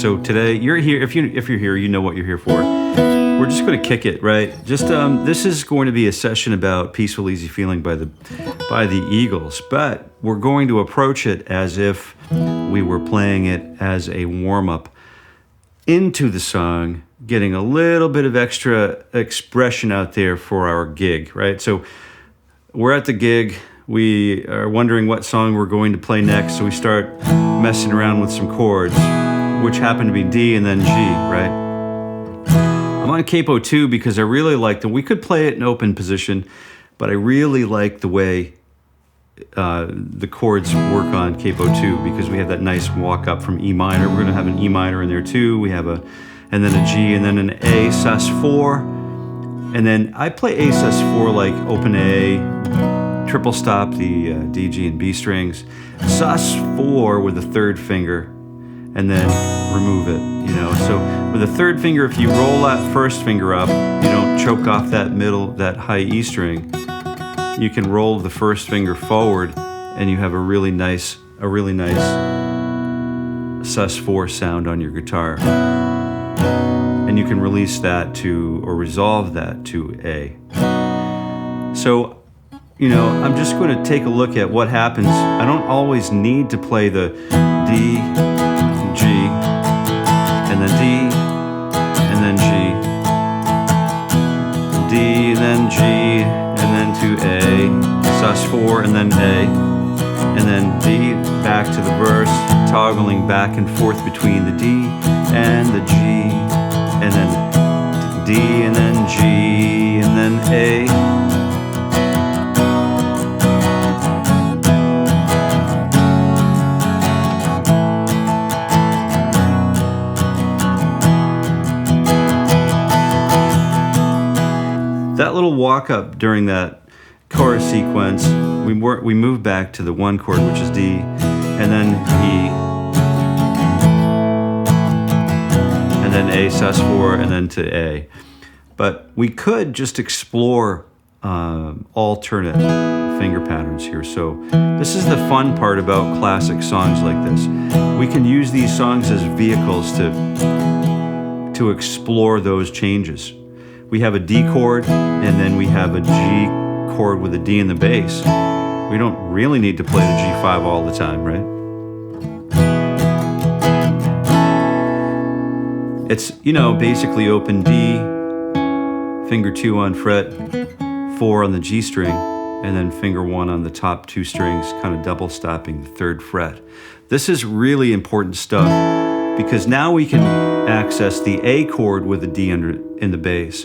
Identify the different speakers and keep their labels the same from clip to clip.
Speaker 1: So today you're here. If you're here, you know what you're here for. We're just going to kick it, right? Just this is going to be a session about "Peaceful Easy Feeling" by the Eagles, but we're going to approach it as if we were playing it as a warm up into the song, getting a little bit of extra expression out there for our gig, right? So we're at the gig. We are wondering what song we're going to play next, so we start messing around with some chords, which happen to be D and then G, right? I'm on Capo 2 because I really like them. We could play it in open position, but I really like the way the chords work on Capo 2 because we have that nice walk up from E minor. We're going to have an E minor in there too. We have and then a G, and then an A sus4, and then I play A sus4 like open A, triple stop the D, G, and B strings, sus4 with the third finger, and then remove it. So with the third finger, if you roll that first finger up, you don't choke off that high E string. You can roll the first finger forward, and you have a really nice sus4 sound on your guitar. And you can release that or resolve that to A. So, I'm just going to take a look at what happens. I don't always need to play the D, G, and then D, and then G, D, and then G, and then to A, sus4, and then A, and then D, back to the verse, toggling back and forth between the D and the G, and then D, and then G, and then A. That little walk up during that chorus sequence, we move back to the one chord, which is D, and then E, and then A sus4, and then to A. But we could just explore alternate finger patterns here. So this is the fun part about classic songs like this. We can use these songs as vehicles to explore those changes. We have a D chord, and then we have a G chord with a D in the bass. We don't really need to play the G5 all the time, right? It's, basically open D, finger 2 on fret 4 on the G string, and then finger 1 on the top 2 strings, kind of double stopping the 3rd fret. This is really important stuff because now we can access the A chord with a D in the bass.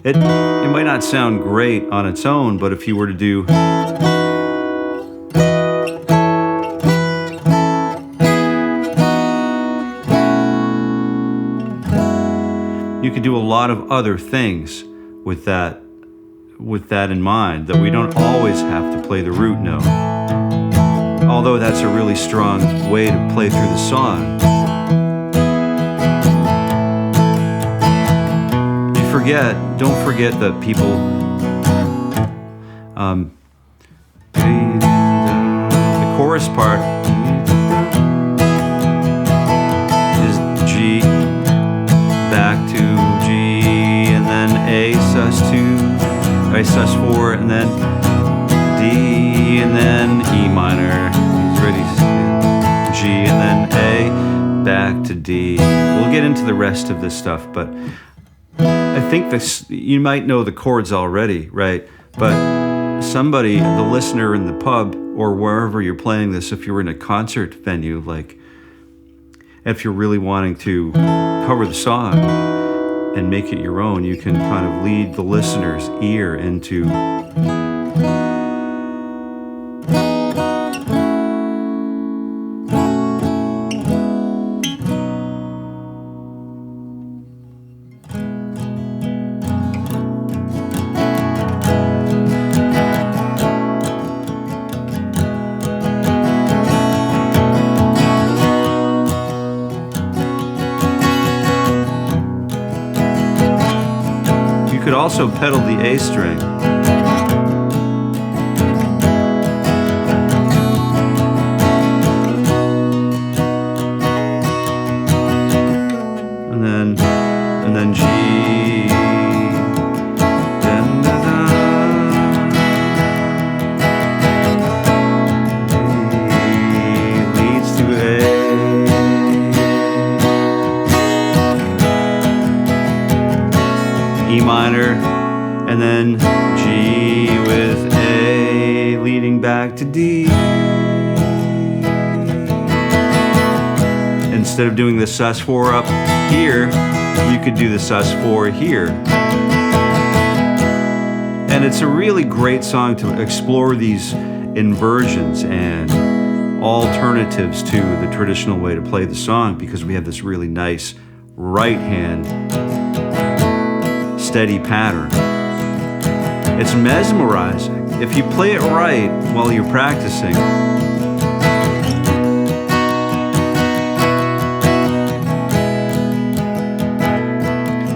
Speaker 1: It might not sound great on its own, but if you were to do you could do a lot of other things with that in mind, that we don't always have to play the root note. Although that's a really strong way to play through the song. Don't forget that people the chorus part is G, back to G, and then A sus2, A sus4, and then D, and then E minor. He's ready. G, and then A, back to D. We'll get into the rest of this stuff, but I think you might know the chords already, right? But somebody, the listener in the pub or wherever you're playing this, if you're in a concert venue, like if you're really wanting to cover the song and make it your own, you can kind of lead the listener's ear into also pedal the A string. minor, and then G with A leading back to D. Instead of doing the sus4 up here, you could do the sus4 here. And it's a really great song to explore these inversions and alternatives to the traditional way to play the song, because we have this really nice right hand steady pattern. It's mesmerizing. If you play it right while you're practicing,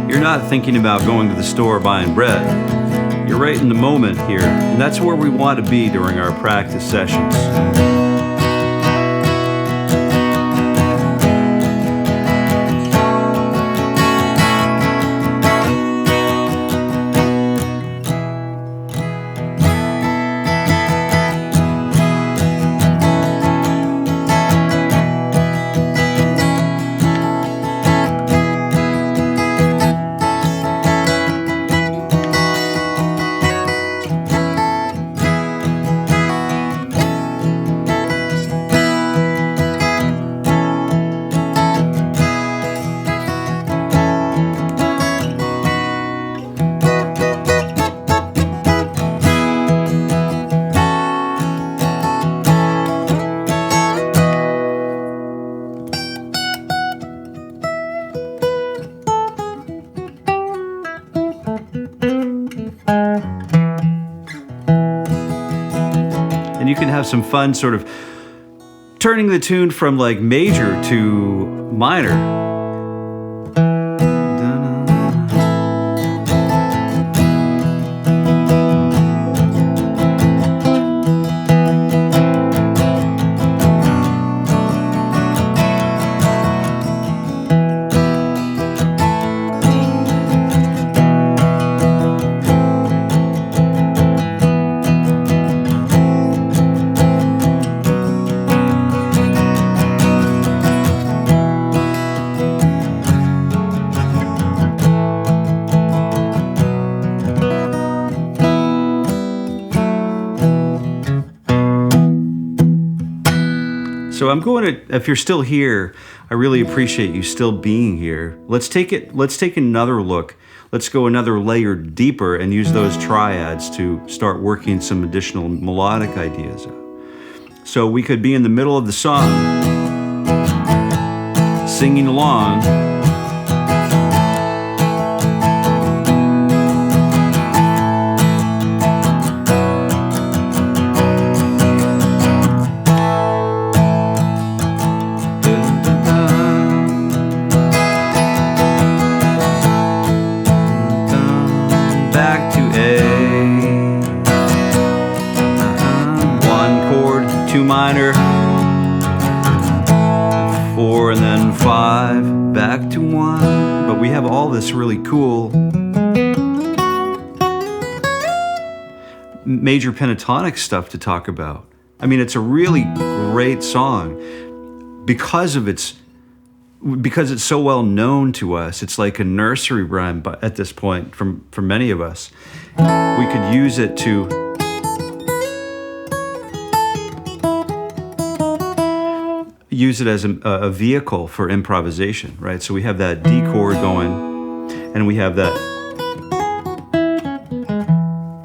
Speaker 1: you're not thinking about going to the store buying bread. You're right in the moment here, and that's where we want to be during our practice sessions. You can have some fun sort of turning the tune from like major to minor. So I'm going to, if you're still here, I really appreciate you still being here. Let's take another look. Let's go another layer deeper and use those triads to start working some additional melodic ideas out. So we could be in the middle of the song, singing along. Minor, 4 and then 5, back to 1. But we have all this really cool major pentatonic stuff to talk about. I mean, it's a really great song because it's so well known to us. It's like a nursery rhyme at this point for many of us. We could use it to use it as a vehicle for improvisation, right? So we have that D chord going, and we have that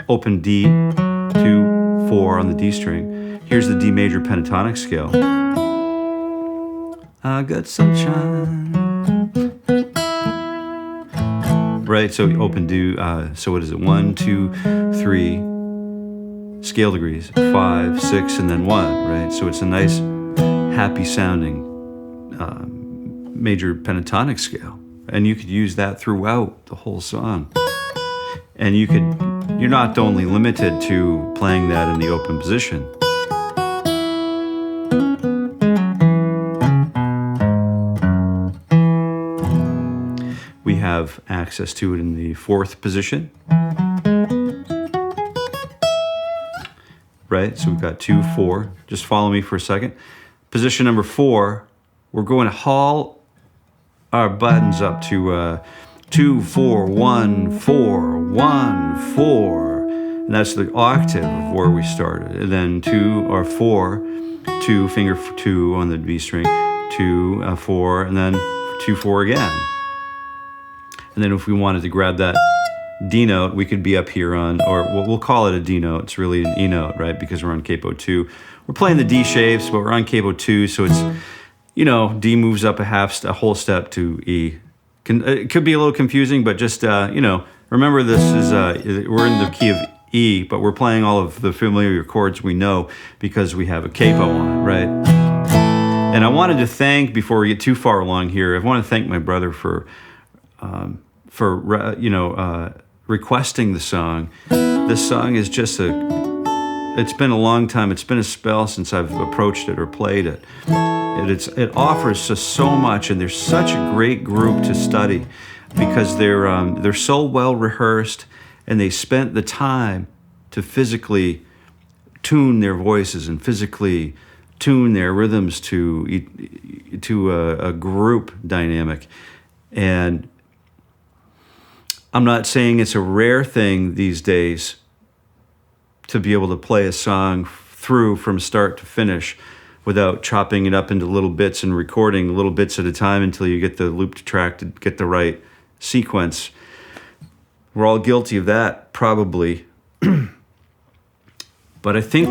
Speaker 1: open D, 2, 4 on the D string. Here's the D major pentatonic scale. I got sunshine. Right, so open D, so what is it? 1, 2, 3 scale degrees, 5, 6, and then 1, right? So it's a nice happy sounding major pentatonic scale, and you could use that throughout the whole song. And you're not only limited to playing that in the open position. We have access to it in the 4th position. Right, so we've got 2, 4. Just follow me for a second. Position number 4, we're going to haul our buttons up to 2, 4, 1, 4, 1, 4, and that's the octave of where we started. And then 2 or 4, 2, finger 2 on the B string, 2, 4, and then 2, 4 again. And then if we wanted to grab that D note, we could be up here on, or we'll call it a D note. It's really an E note, right? Because we're on Capo 2. We're playing the D shapes, but we're on Capo 2, so it's, D moves up a whole step to E. It could be a little confusing, but just, remember this is, we're in the key of E, but we're playing all of the familiar chords we know because we have a capo on, right? And I wanted to thank, before we get too far along here, I want to thank my brother for requesting the song. This song is just it's been a long time. It's been a spell since I've approached it or played it. It offers us so much, and there's such a great group to study because they're so well rehearsed, and they spent the time to physically tune their voices and physically tune their rhythms to a group dynamic. And I'm not saying it's a rare thing these days to be able to play a song through from start to finish without chopping it up into little bits and recording little bits at a time until you get the looped track to get the right sequence. We're all guilty of that, probably. But I think,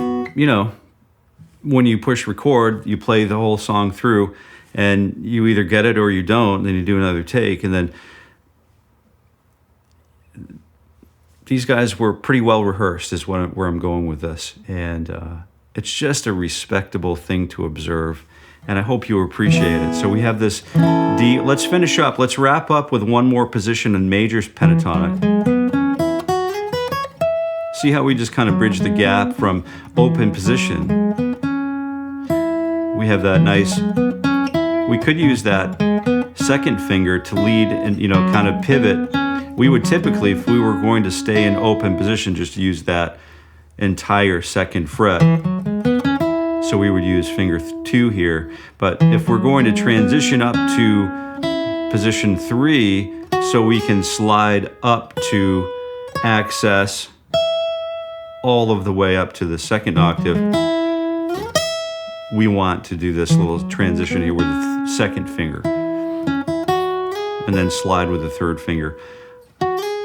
Speaker 1: when you push record, you play the whole song through, and you either get it or you don't, then you do another take, and then these guys were pretty well rehearsed is where I'm going with this. And it's just a respectable thing to observe. And I hope you appreciate it. So we have this D. Let's finish up. Let's wrap up with one more position in major pentatonic. See how we just kind of bridge the gap from open position. We have that nice, we could use that second finger to lead and, kind of pivot. We would typically, if we were going to stay in open position, just use that entire second fret. So we would use finger 2 here. But if we're going to transition up to position 3, so we can slide up to access all of the way up to the second octave, we want to do this little transition here with the second finger. And then slide with the third finger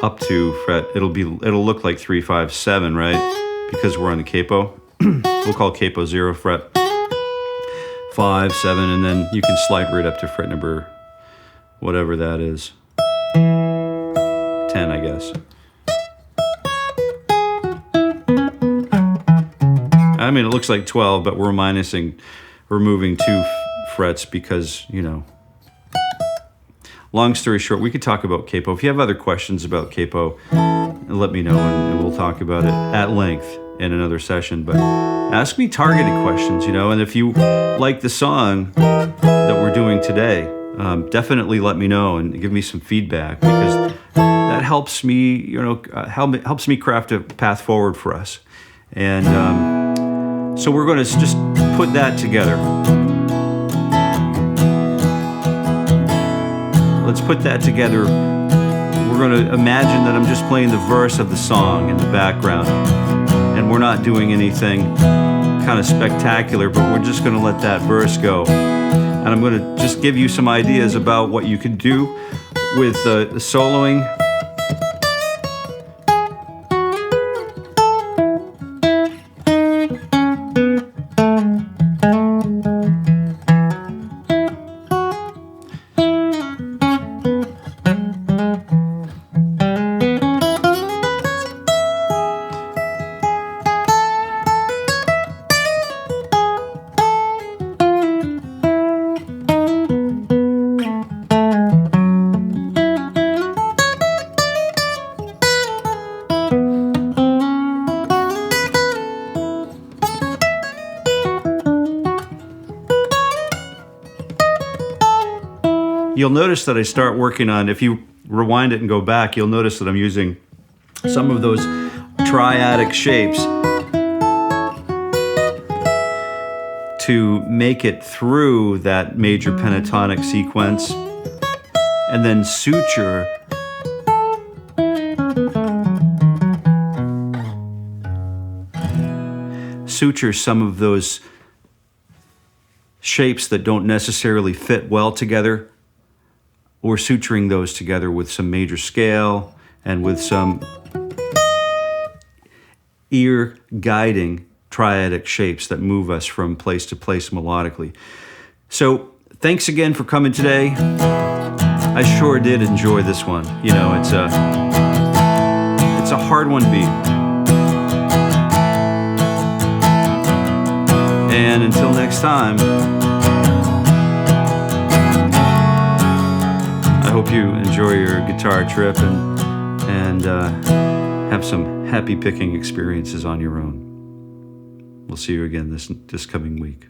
Speaker 1: up to fret. It'll look like 3, 5, 7, right? Because we're on the capo. We'll call capo 0 fret 5, 7, and then you can slide right up to fret number whatever that is. 10, I guess. I mean, it looks like 12, but we're removing 2 frets because, long story short, we could talk about capo. If you have other questions about capo, let me know, and we'll talk about it at length in another session. But ask me targeted questions, and if you like the song that we're doing today, definitely let me know and give me some feedback, because that helps me, helps me craft a path forward for us. And so we're going to just put that together. Let's put that together. We're going to imagine that I'm just playing the verse of the song in the background, and we're not doing anything kind of spectacular, but we're just going to let that verse go. And I'm going to just give you some ideas about what you can do with the soloing. You'll notice that I start working on, if you rewind it and go back, you'll notice that I'm using some of those triadic shapes to make it through that major pentatonic sequence, and then suture suture some of those shapes that don't necessarily fit well together, or suturing those together with some major scale and with some ear guiding triadic shapes that move us from place to place melodically. So thanks again for coming today. I sure did enjoy this one. You know, it's a hard one to beat. And until next time, I hope you enjoy your guitar trip and have some happy picking experiences on your own. We'll see you again this coming week.